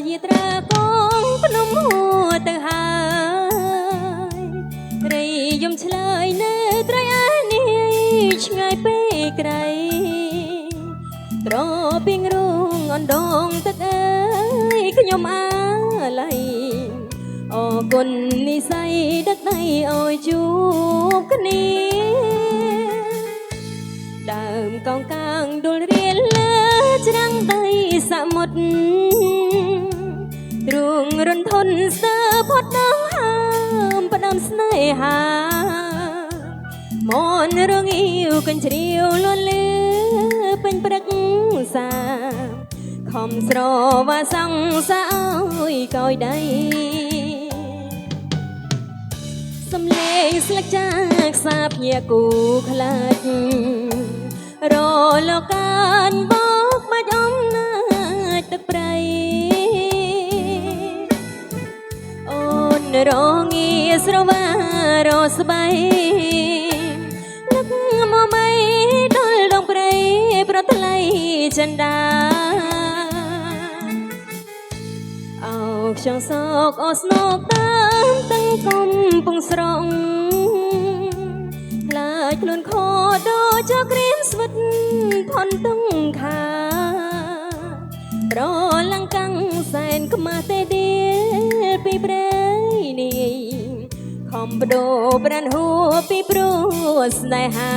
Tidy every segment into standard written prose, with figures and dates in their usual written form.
យាត្រាកងភ្នំហួរទៅហើយរីយំឆ្លើយនៅត្រៃអានីឆ្ងាយពេកក្រៃត្រពីងរូងអណ្ដងទឹកអើយខ្ញុំអាឡ័យអរគុណនិស័យដឹកដៃឲ្យជួបគ្នាដើមកោងកាងដុលរៀលលើច្រាំងដីសមុទ្រទ្រូងរន្ធន់ស្ទើរផុតដងហើមផ្ដាំស្នេហាមនរងអ៊ីវកញ្ជ្រៀវលន់លឺពេញព្រឹកសាខំស្រវាសង្សាអើយកោយដៃសំលេងស្លឹកចាខ្សាភ្ញាគូខ្លាចរលកានបោកបាច់អំណាចទឹកប្រៃអូនរងាស្រវារស្បៃនឹកមកបីដល់ដងព្រៃប្រថ្លៃចិនដាអោខ្យងសោកអូស្នោកតាមទាំងកំពុងស្រងខ្លាចខ្លួនខដូចចក្រៀមស្វិតផុនតុងខាប្រលង្កាំងសែនខ្មាស់ទេឌីពីព្រៃនេះខំបដូរប្រានហួរពីព្រោះស្នេហា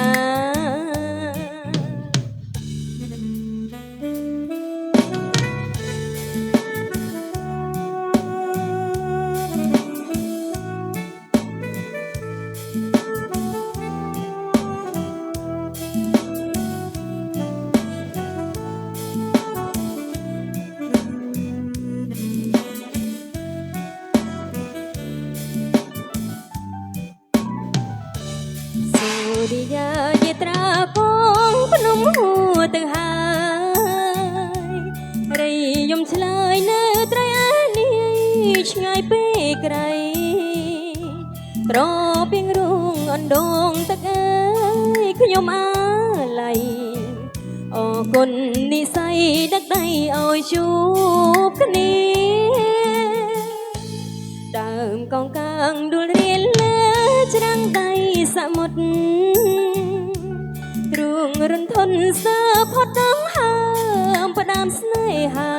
រិយាយាត្រាកងភ្នំហួរទៅហើយរីយំឆ្លើយនៅត្រៃអានីឆ្ងាយពេកក្រៃត្រពីងរូងអណ្ដងទឹកអើយខ្ញុំអាឡ័យអរគុណនិស័យដឹកដៃឲ្យជួបគ្នាដើមកោងកាងដួលរៀលលើច្រាំងដៃសមុទ្រទ្រូងរន្ធន់ស្ទើរផុតដងហើមផ្ដាំស្នេហា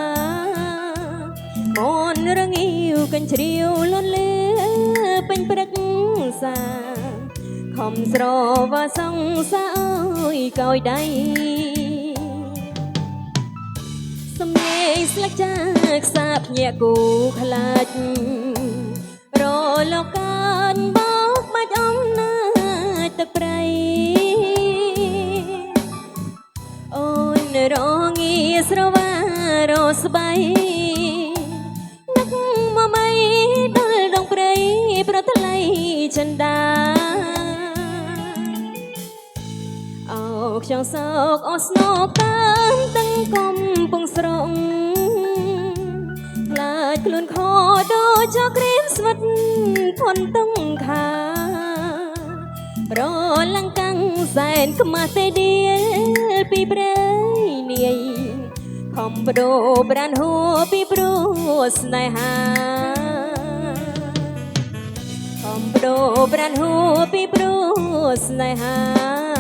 មនរងអ៊ីវកញ្ជ្រៀវលន់លឺពេញព្រឹកសាខំស្រវាសង្សាអើយកោយដៃសំលេងស្លឹកចាខ្សាភ្ញាគូខ្លាចរលកានបោកបាច់អំណាចទឹកប្រៃអូនរងាស្រវារស្បៃនឹកមកបីដល់ដងព្រៃប្រថ្លៃចិនដាអោខ្យងសោកអូស្នោកតាមទាំងកំពុងស្រងខ្លាចខ្លួនខដូចចក្រៀមស្វិតផុនតុងខាប្រលង្កាំងសែនខ្មាស់ទេឌីពីព្រៃនេះខំបដូរប្រានហួរពីព្រោះស្នេហាខំបដូរប្រានហួរពីព្រោះស្នេហា